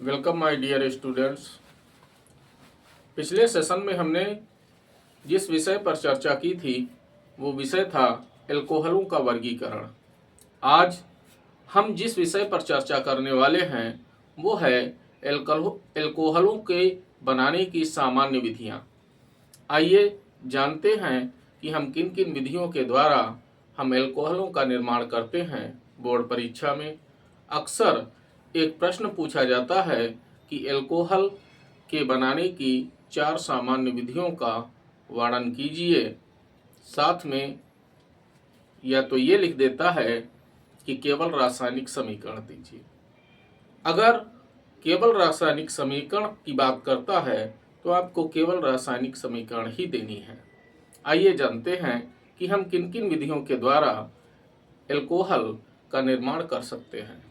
Welcome my dear students. पिछले session में हमने जिस विषय पर चर्चा की थी वो विषय था एल्कोहलों का वर्गीकरण। आज हम जिस विषय पर चर्चा करने वाले हैं वो है एल्कोहलों के बनाने की सामान्य विधियां। आइए जानते हैं कि हम किन किन विधियों के द्वारा हम एल्कोहलों का निर्माण करते हैं। बोर्ड परीक्षा में अक्सर एक प्रश्न पूछा जाता है कि एल्कोहल के बनाने की 4 सामान्य विधियों का वर्णन कीजिए। साथ में या तो ये लिख देता है कि केवल रासायनिक समीकरण दीजिए। अगर केवल रासायनिक समीकरण की बात करता है तो आपको केवल रासायनिक समीकरण ही देनी है। आइए जानते हैं कि हम किन किन विधियों के द्वारा एल्कोहल का निर्माण कर सकते हैं।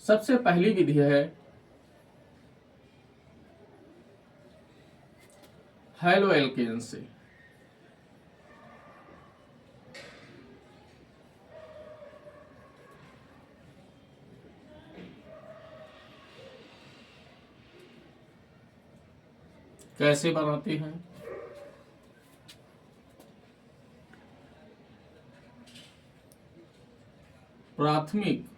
सबसे पहली विधि है हैलोएल्केन से। कैसे बनाते हैं? प्राथमिक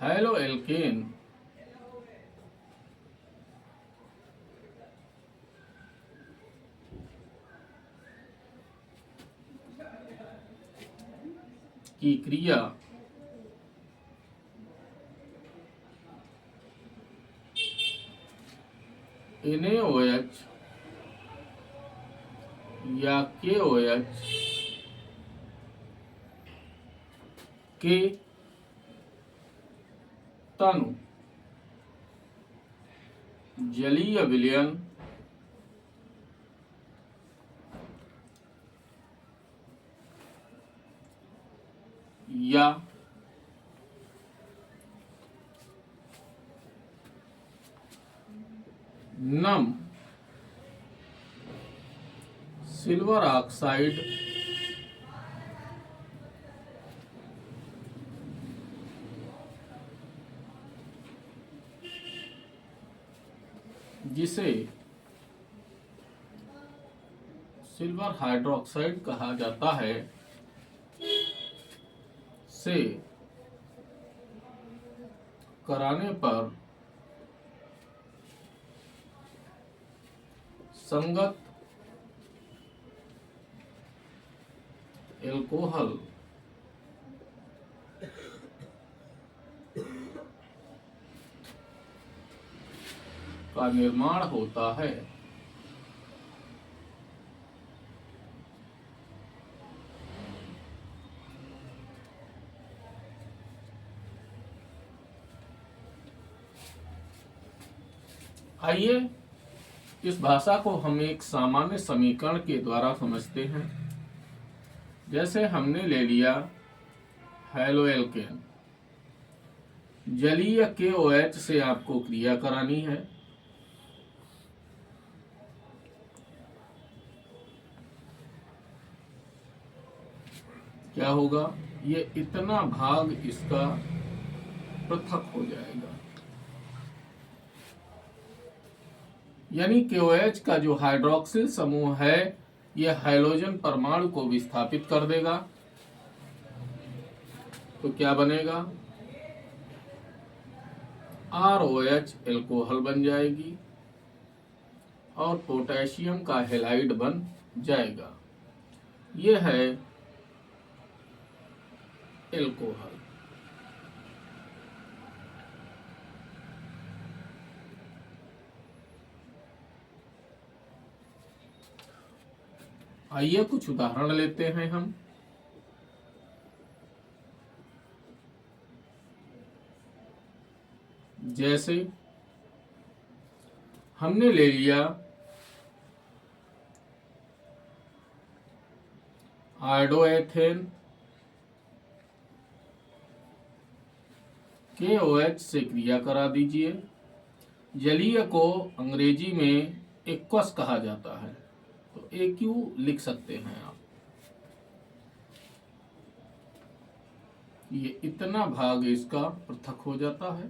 हैलोएल्केन की क्रिया NaOH या KOH के तनु जलीय विलयन या नम सिल्वर ऑक्साइड जिसे सिल्वर हाइड्रोक्साइड कहा जाता है से कराने पर संगत एल्कोहल का निर्माण होता है। आइए इस भाषा को हम एक सामान्य समीकरण के द्वारा समझते हैं। जैसे हमने ले लिया हैलोएल्केन, जलीय KOH से आपको क्रिया करानी है। क्या होगा? ये इतना भाग इसका पृथक हो जाएगा, यानी KOH का जो हाइड्रोक्सिल समूह है यह हाइड्रोजन परमाणु को विस्थापित कर देगा। तो क्या बनेगा? ROH एल्कोहल बन जाएगी और पोटेशियम का हैलाइड बन जाएगा। यह है एल्कोहल। आइए कुछ उदाहरण लेते हैं हम। जैसे हमने ले लिया आयोडोएथेन, KOH से क्रिया करा दीजिए जलीय को अंग्रेजी में एक्वस कहा जाता है, तो AQ लिख सकते हैं आप। ये इतना भाग इसका पृथक हो जाता है।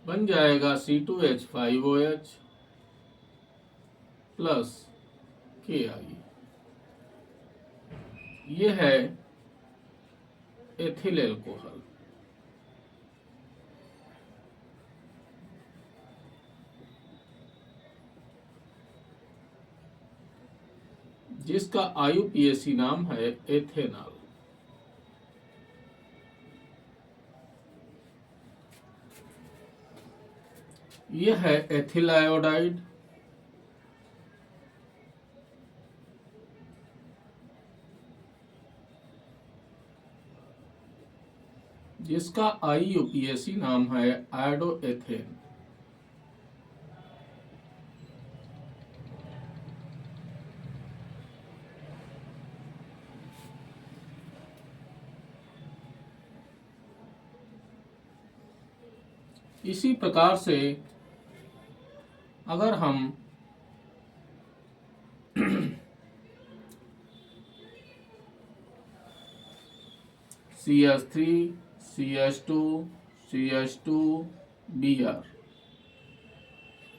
बन जाएगा C2H5OH प्लस Ki। ये है एथिल एल्कोहल। जिसका IUPAC नाम है एथेनॉल। यह है एथिल आयोडाइड। जिसका IUPAC नाम है आयोडोएथेन। इसी प्रकार से अगर हम CH3 CH2 CH2 Br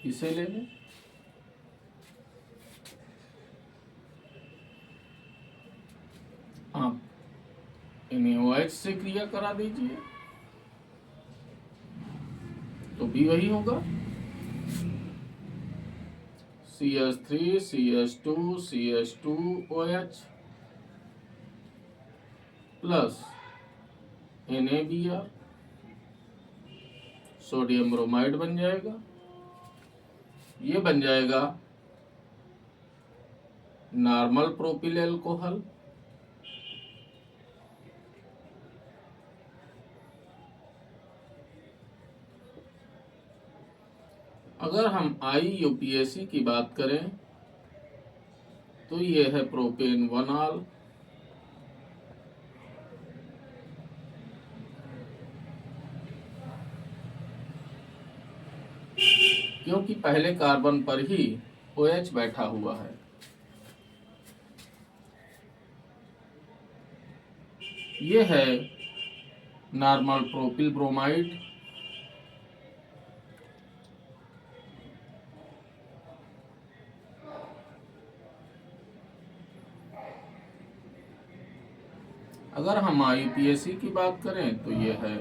इसे ले लें, आप इन्हें OH से क्रिया करा दीजिए तो भी वही होगा। CH3 CH2 CH2OH plus NaBr, sodium bromide बन जाएगा। ये बन जाएगा नॉर्मल प्रोपिल एल्कोहल। अगर हम IUPAC की बात करें तो ये है प्रोपेन 1ऑल। क्योंकि पहले कार्बन पर ही OH बैठा हुआ है। ये है नॉर्मल प्रोपिल ब्रोमाइड। अगर हम IUPAC की बात करें तो ये है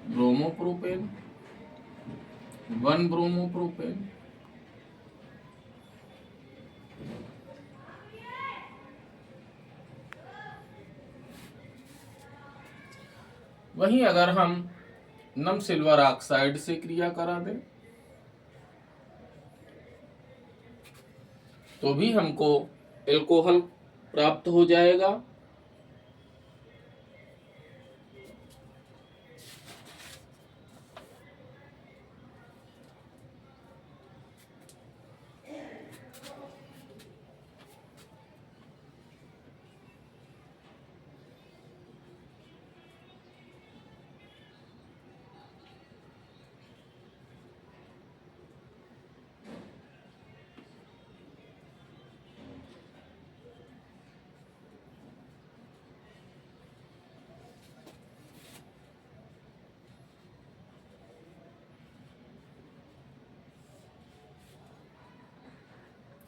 ब्रोमोप्रोपेन, 1 ब्रोमोप्रोपेन। वहीं अगर हम नम सिल्वर ऑक्साइड से क्रिया करा दें तो भी हमको एल्कोहल प्राप्त हो जाएगा।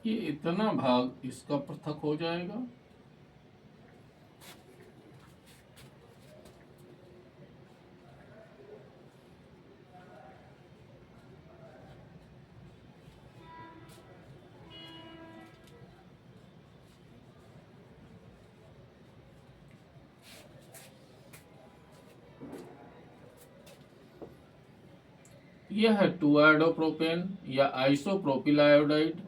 ये इतना भाग इसका पृथक हो जाएगा। यह है 2 आयोडोप्रोपेन या आइसोप्रोपिल आयोडाइड।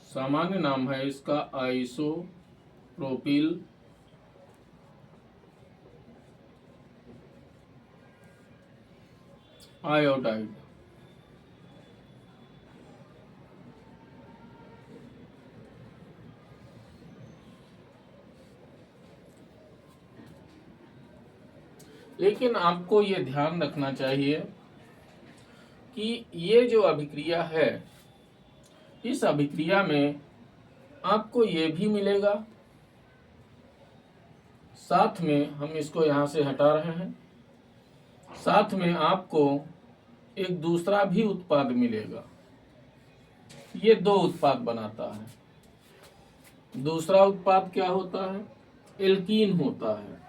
सामान्य नाम है इसका आइसोप्रोपिल आयोडाइड। लेकिन आपको ये ध्यान रखना चाहिए कि ये जो अभिक्रिया है, इस अभिक्रिया में आपको ये भी मिलेगा, साथ में हम इसको यहाँ से हटा रहे हैं, साथ में आपको एक दूसरा भी उत्पाद मिलेगा। ये दो उत्पाद बनाता है। दूसरा उत्पाद क्या होता है? एल्कीन होता है।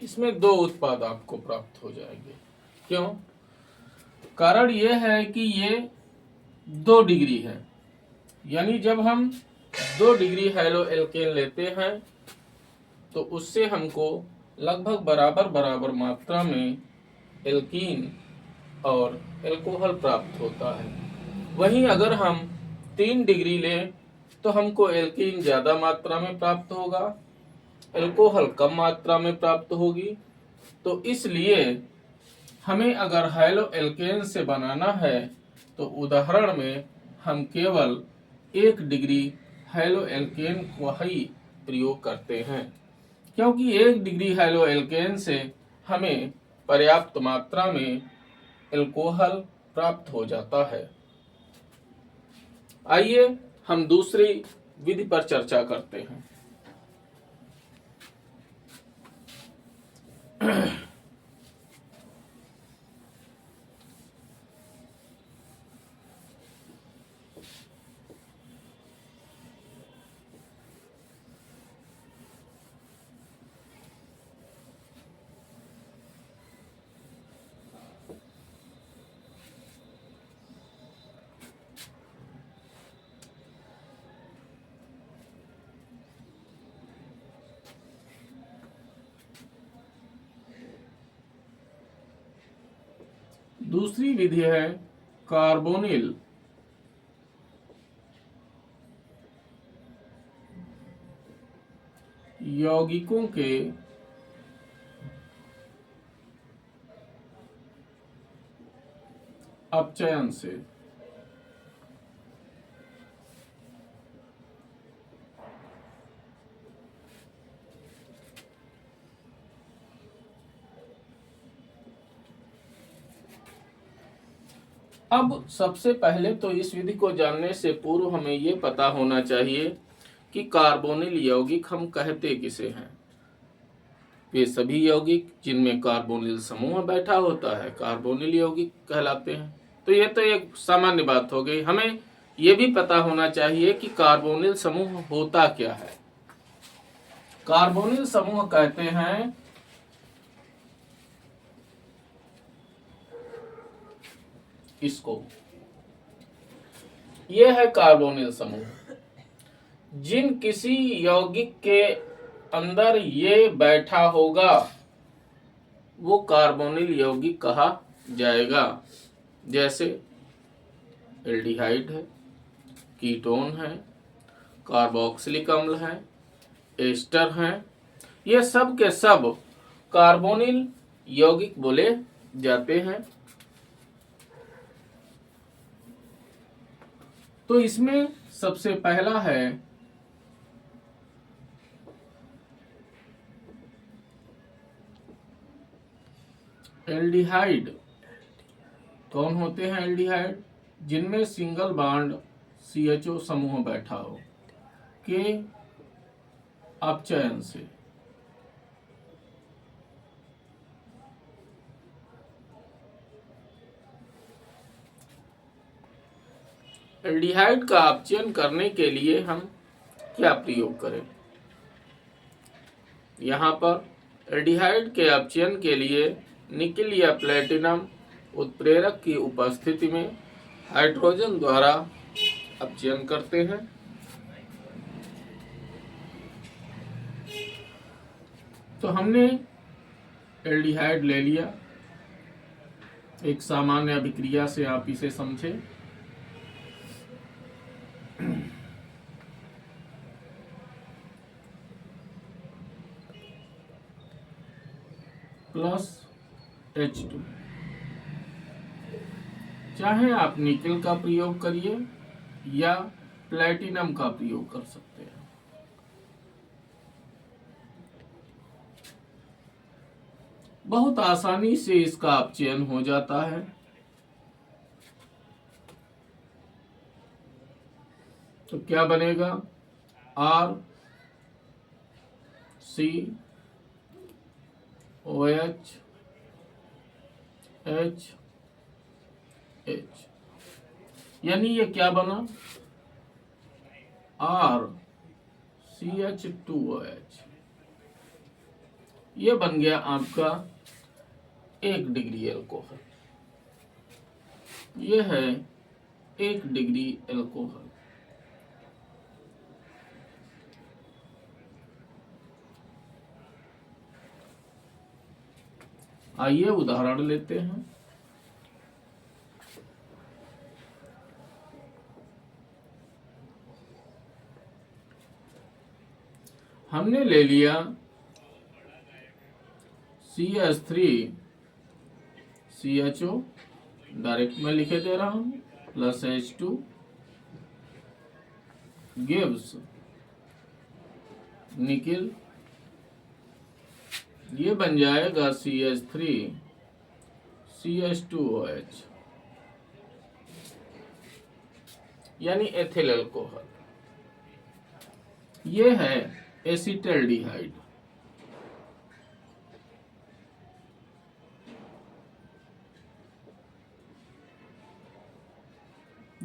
इसमें दो उत्पाद आपको प्राप्त हो जाएंगे। क्यों? कारण यह है कि ये 2 डिग्री है, यानी जब हम 2 डिग्री हैलो एल्केन लेते हैं तो उससे हमको लगभग बराबर बराबर मात्रा में एल्कीन और एल्कोहल प्राप्त होता है। वहीं अगर हम 3 डिग्री लें तो हमको एल्कीन ज्यादा मात्रा में प्राप्त होगा, एल्कोहल कम मात्रा में प्राप्त होगी। तो इसलिए हमें अगर हैलो एल्केन से बनाना है तो उदाहरण में हम केवल 1 डिग्री हैलो एल्केन को ही प्रयोग करते हैं, क्योंकि 1 डिग्री हैलो एल्केन से हमें पर्याप्त मात्रा में एल्कोहल प्राप्त हो जाता है। आइए हम दूसरी विधि पर चर्चा करते हैं। दूसरी विधि है कार्बोनिल यौगिकों के अपचयन से। अब सबसे पहले तो इस विधि को जानने से पूर्व हमें ये पता होना चाहिए कि कार्बोनिल यौगिक हम कहते किसे हैं। वे सभी यौगिक जिनमें कार्बोनिल समूह बैठा होता है कार्बोनिल यौगिक कहलाते हैं। तो ये तो एक सामान्य बात हो गई। हमें ये भी पता होना चाहिए कि कार्बोनिल समूह होता क्या है। कार्बोनिल समूह कहते हैं इसको, यह है कार्बोनिल समूह। जिन किसी यौगिक के अंदर ये बैठा होगा वो कार्बोनिल यौगिक कहा जाएगा। जैसे एल्डिहाइड है, कीटोन है, कार्बोक्सिलिक अम्ल है, एस्टर हैं, ये सब के सब कार्बोनिल यौगिक बोले जाते हैं। तो इसमें सबसे पहला है एल्डिहाइड। कौन होते हैं एल्डिहाइड? जिनमें सिंगल बॉन्ड CHO समूह बैठा हो के अपचयन से। एल्डिहाइड का अपचयन करने के लिए हम क्या प्रयोग करें? यहाँ पर एल्डिहाइड के अपचयन के लिए निकेल या प्लेटिनम उत्प्रेरक की उपस्थिति में हाइड्रोजन द्वारा अपचयन करते हैं। तो हमने एल्डिहाइड ले लिया, एक सामान्य अभिक्रिया से आप इसे समझे। प्लस H2, चाहे आप निकेल का प्रयोग करिए या प्लेटिनम का प्रयोग कर सकते हैं। बहुत आसानी से इसका अपचयन हो जाता है। तो क्या बनेगा? R C OH H H, यानी ये क्या बना? R CH2OH। ये बन गया आपका 1 डिग्री एल्कोहल। ये है 1 डिग्री एल्कोहल। आइए उदाहरण लेते हैं। हमने ले लिया CH3CHO, डायरेक्ट में लिखे दे रहा हूं, प्लस H2 गिव्स निकेल। ये बन जाएगा CH3CH2OH, यानी एथिल अल्कोहल। ये है एसिटल्डिहाइड।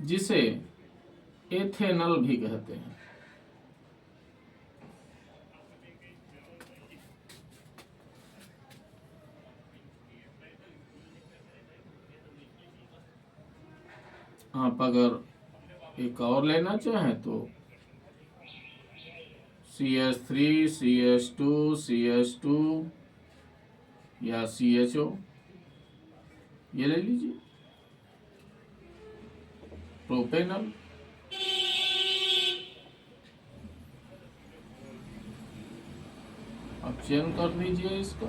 जिसे एथेनॉल भी कहते हैं। आप अगर एक और लेना चाहें तो CH3 CH2 CH2 या CHO ये ले लीजिए। प्रोपेनॉल, आप चयन कर दीजिए इसका।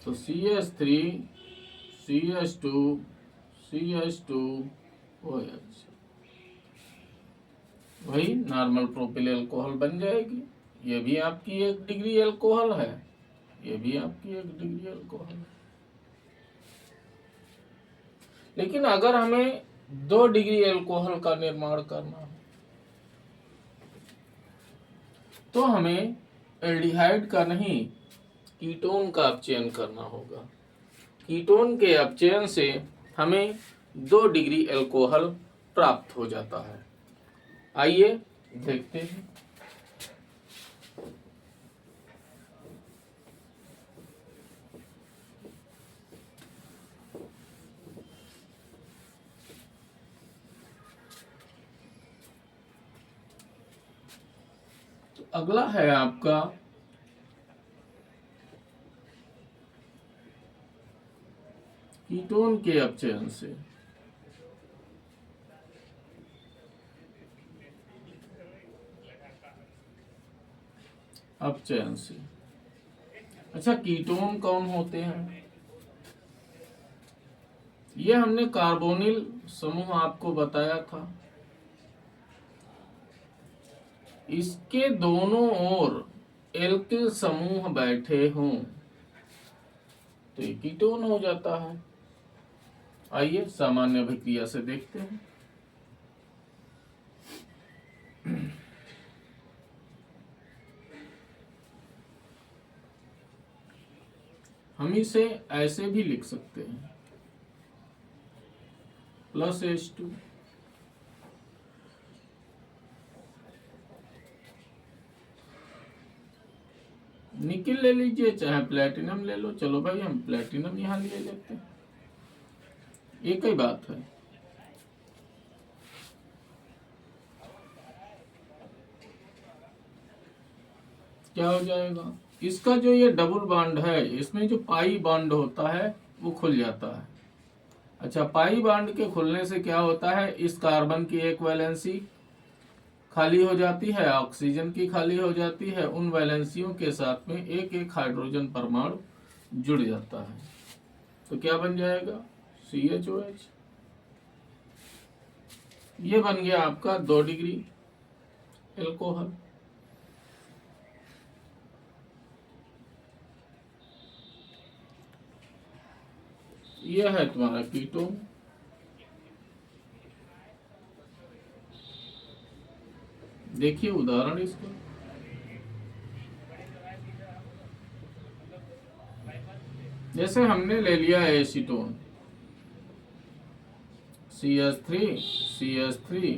तो CH3 CH2 CH2OH वही नॉर्मल प्रोपिल अल्कोहल बन जाएगी। ये भी आपकी 1 डिग्री अल्कोहल है, ये भी आपकी 1 डिग्री अल्कोहल है। लेकिन अगर हमें 2 डिग्री अल्कोहल का निर्माण करना है तो हमें एल्डिहाइड का नहीं, कीटोन का अपचयन करना होगा। कीटोन के अपचयन से हमें 2 डिग्री अल्कोहल प्राप्त हो जाता है। आइए देखते हैं। तो अगला है आपका कीटोन के अपचयन से। अपचयन से अच्छा, कीटोन कौन होते हैं? ये हमने कार्बोनिल समूह आपको बताया था। इसके दोनों ओर एल्किल समूह बैठे हों तो ये कीटोन हो जाता है। आइए सामान्य अभिक्रिया से देखते हैं। हम इसे ऐसे भी लिख सकते हैं, प्लस H2 निकेल ले लीजिए, चाहे प्लेटिनम ले लो। चलो भाई हम प्लेटिनम यहां ले लेते हैं, एक ही बात है। क्या हो जाएगा, इसका जो ये डबल बॉन्ड है इसमें जो पाई बॉन्ड होता है वो खुल जाता है। अच्छा, पाई बॉन्ड के खुलने से क्या होता है, इस कार्बन की एक वैलेंसी खाली हो जाती है, ऑक्सीजन की खाली हो जाती है, उन वैलेंसियों के साथ में एक एक हाइड्रोजन परमाणु जुड़ जाता है। तो क्या बन जाएगा, CHOH। ये बन गया आपका 2 डिग्री एल्कोहल। यह है तुम्हारा कीटोन। देखिए उदाहरण इसका, जैसे हमने ले लिया acetone, CH3 CH3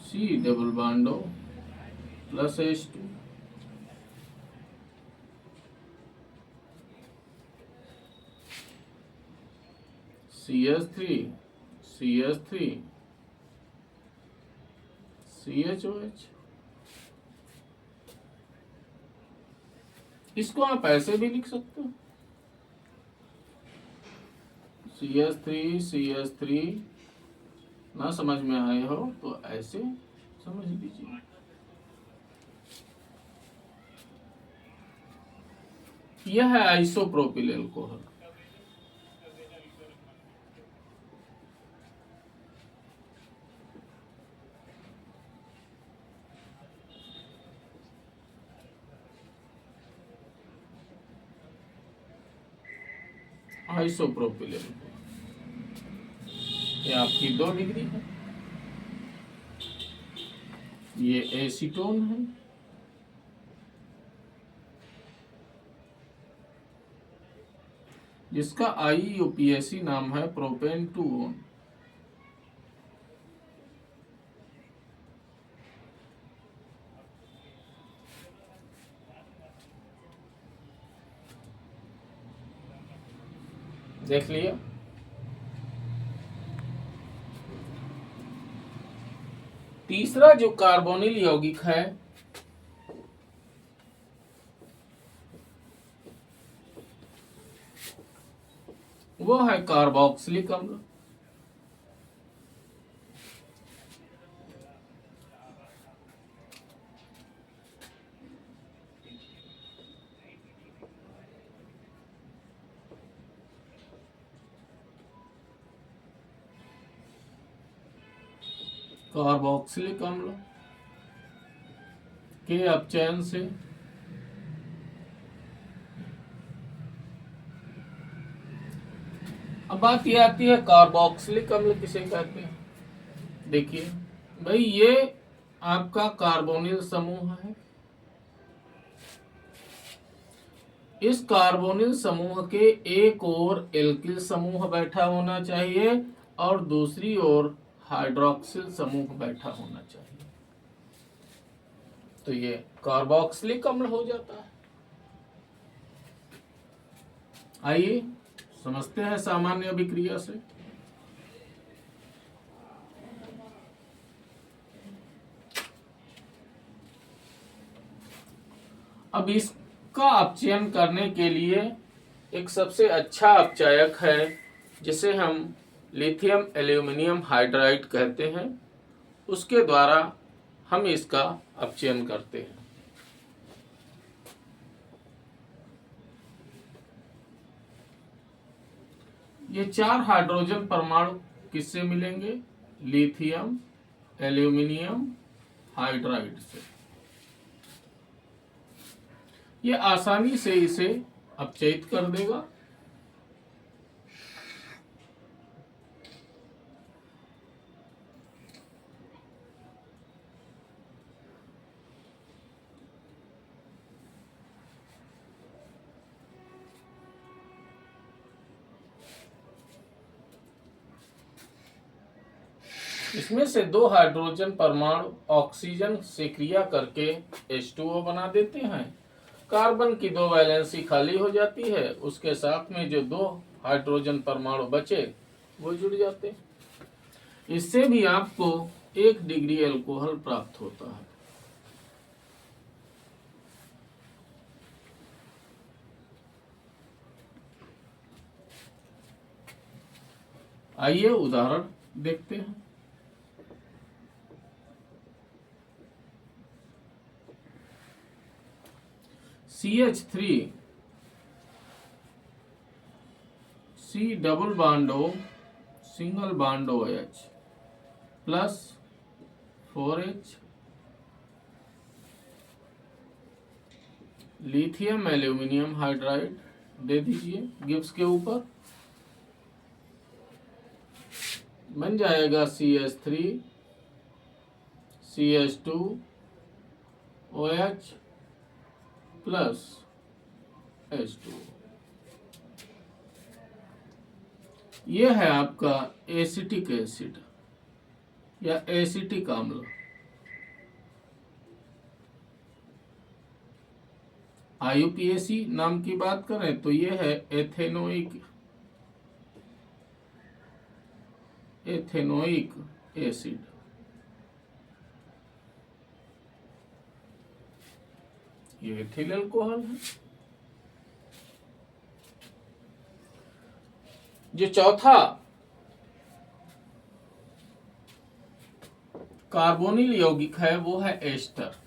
C double bond O plus H2, CH3 CH3 CHOH। इसको आप ऐसे भी लिख सकते हो, CH3 ना समझ में आए हो तो ऐसे समझ लीजिए। यह है आइसोप्रोपिल एल्कोहल। आइसोप्रोपिल एल्कोहल, ये आपकी 2 डिग्री है। ये एसीटोन है, जिसका IUPAC नाम है प्रोपेन 2-ON। देख लिया। तीसरा जो कार्बोनिल यौगिक है वो है कार्बोक्सिलिक अम्ल। कार्बोक्सिलिक अम्ल के अपचयन से अब बात ये आती है कार्बोक्सिलिक अम्ल किसे कहते हैं। देखिए भाई, ये आपका कार्बोनिल समूह है। इस कार्बोनिल समूह के एक ओर एल्किल समूह बैठा होना चाहिए और दूसरी ओर हाइड्रोक्सिल समूह बैठा होना चाहिए, तो ये कार्बोक्सिलिक अम्ल हो जाता है। आइए समझते हैं सामान्य अभिक्रिया से। अब इसका अपचयन करने के लिए एक सबसे अच्छा अपचायक है जिसे हम लिथियम एल्यूमिनियम हाइड्राइड कहते हैं, उसके द्वारा हम इसका अपचयन करते हैं। ये 4 हाइड्रोजन परमाणु किससे मिलेंगे, लिथियम एल्यूमिनियम हाइड्राइड से। ये आसानी से इसे अपचयित कर देगा। इसमें से 2 हाइड्रोजन परमाणु ऑक्सीजन से क्रिया करके H2O बना देते हैं। कार्बन की 2 वैलेंसी खाली हो जाती है, उसके साथ में जो 2 हाइड्रोजन परमाणु बचे वो जुड़ जाते हैं। इससे भी आपको 1 डिग्री एल्कोहल प्राप्त होता है। आइए उदाहरण देखते हैं। CH3 C double bond O single bond OH plus 4H lithium aluminium hydride दे दीजिए गिब्स के ऊपर, बन जाएगा CH3 CH2 OH plus H2। यह है आपका एसिटिक एसिड या एसिटिक अम्ल। IUPAC नाम की बात करें तो यह है एथेनोइक एसिड। ये एथिल अल्कोहल है। जो चौथा कार्बोनिल यौगिक है वो है एस्टर।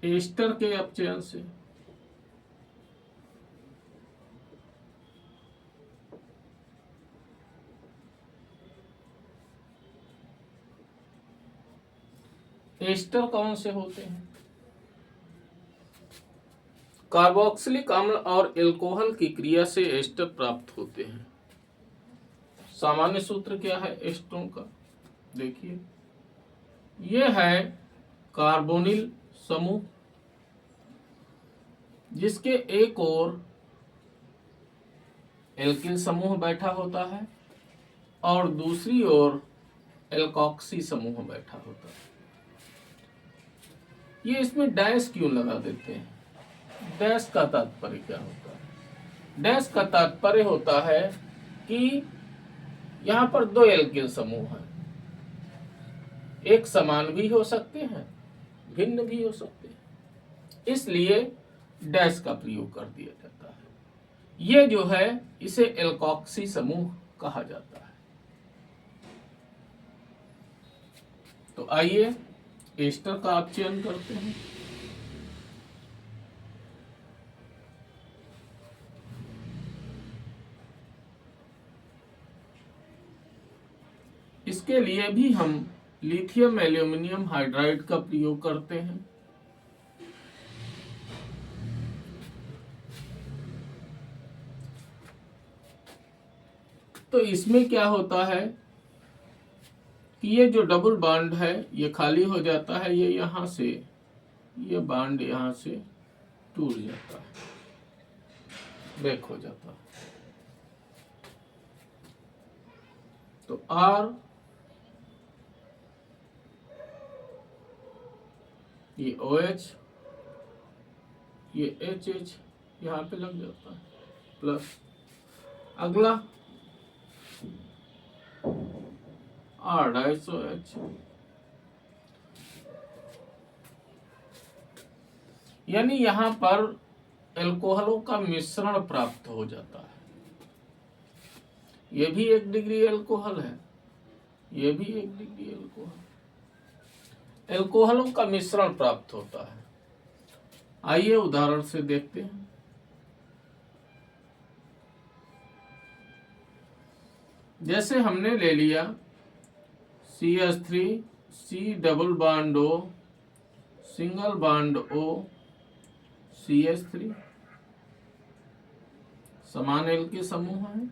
एस्टर के अपचयन से एस्टर कौन से होते हैं? कार्बोक्सिलिक अम्ल और एल्कोहल की क्रिया से एस्टर प्राप्त होते हैं। सामान्य सूत्र क्या है एस्टरों का? देखिए, यह है कार्बोनिल समूह जिसके एक ओर एल्किल समूह बैठा होता है और दूसरी ओर एल्कोक्सी समूह बैठा होता है। ये इसमें डैश क्यों लगा देते हैं? डैश का तात्पर्य क्या होता है? डैश का तात्पर्य होता है कि यहां पर दो एल्किल समूह हैं, एक समान भी हो सकते हैं, भिन्न भी हो सकते हैं, इसलिए डैश का प्रयोग कर दिया जाता है। ये जो है इसे एल्कोक्सी समूह कहा जाता है। तो आइए एस्टर का अपचयन करते हैं। इसके लिए भी हम लिथियम एल्यूमिनियम हाइड्राइड का प्रयोग करते हैं। तो इसमें क्या होता है कि ये जो डबल बॉन्ड है ये खाली हो जाता है, ये यहां से ये बॉन्ड यहां से टूट जाता है, ब्रेक हो जाता है। तो R ये OH ये HH यहां पे लग जाता है प्लस अगला R-OH, यानी यहां पर एल्कोहलों का मिश्रण प्राप्त हो जाता है। यह भी 1 डिग्री एल्कोहल है, यह भी 1 डिग्री एल्कोहल, एल्कोहलों का मिश्रण प्राप्त होता है। आइए उदाहरण से देखते हैं। जैसे हमने ले लिया CH3 C double bond O single bond O CH3 समान एल के समूह हैं।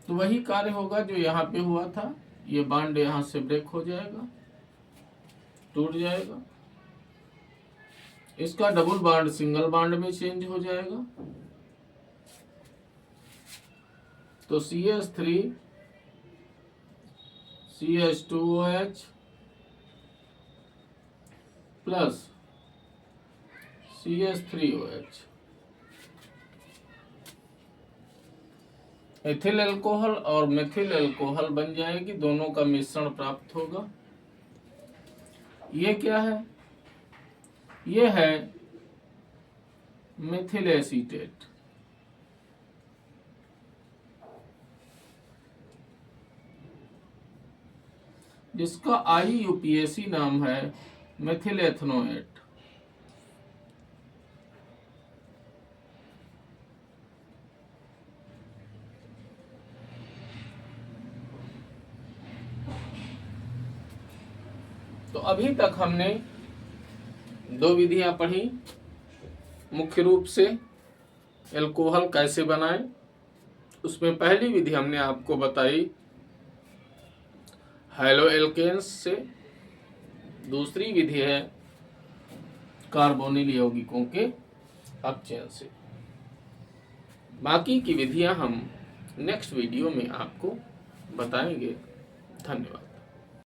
तो वही कार्य होगा जो यहां पे हुआ था, ये बॉन्ड यहां से ब्रेक हो जाएगा, टूट जाएगा, इसका डबल बॉन्ड सिंगल बॉन्ड में चेंज हो जाएगा। तो CH3 CH2OH plus CH3OH। Ethyl alcohol और मेथिल अल्कोहल बन जाएगी, दोनों का मिश्रण प्राप्त होगा। ये क्या है? ये है मेथिल एसीटेट। जिसका IUPAC नाम है मेथिल एथनोएट। तो अभी तक हमने 2 विधियां पढ़ी। मुख्य रूप से एल्कोहल कैसे बनाएं, उसमें पहली विधि हमने आपको बताई हैलो एल्केन्स से, दूसरी विधि है कार्बोनिल यौगिकों के अपचयन से। बाकी की विधियां हम नेक्स्ट वीडियो में आपको बताएंगे। धन्यवाद।